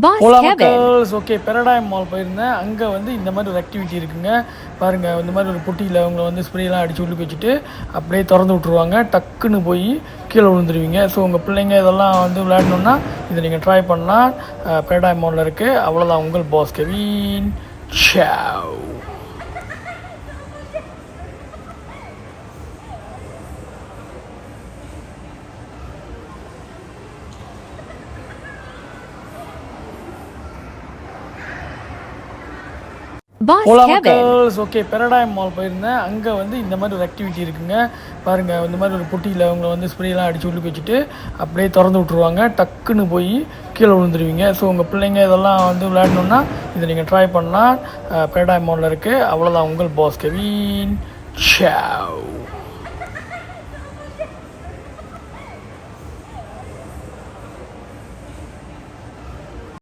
Boss hello Kevin. மக்கள்ஸ். Okay, Paradigm mall போயிருந்தேன். அங்கே வந்து இந்த மாதிரி ஒரு ஆக்டிவிட்டி இருக்குங்க. பாருங்கள், இந்த மாதிரி ஒரு பொட்டியில் அவங்கள வந்து ஸ்ப்ரேலாம் அடித்து உள்ளுக்கு வச்சுட்டு அப்படியே திறந்து விட்ருவாங்க. டக்குன்னு போய் கீழே விழுந்துருவீங்க. ஸோ உங்கள் பிள்ளைங்க இதெல்லாம் வந்து விளையாடணுன்னா இதை நீங்கள் ட்ரை பண்ணலாம். பெரடைம் மாலில் இருக்குது. அவ்வளோதான், உங்கள் பாஸ் கெவின். சாவ். Boss hello Kevin. மக்கள்ஸ். ஓகே, பெரடைம் மால் போயிருந்தேன். அங்கே வந்து இந்த மாதிரி ஒரு ஆக்டிவிட்டி இருக்குங்க. பாருங்கள், இந்த மாதிரி ஒரு பொட்டியில் அவங்கள வந்து ஸ்ப்ரேலாம் அடித்து உள்ளுக்கு வச்சுட்டு அப்படியே திறந்து விட்ருவாங்க. டக்குன்னு போய் கீழே விழுந்துருவீங்க. ஸோ உங்கள் பிள்ளைங்க இதெல்லாம் வந்து விளையாடணுன்னா இதை நீங்கள் ட்ரை பண்ணலாம். பெரடைம் மாலில் இருக்குது. அவ்வளோதான், உங்கள் பாஸ் கெவின். சாவ்.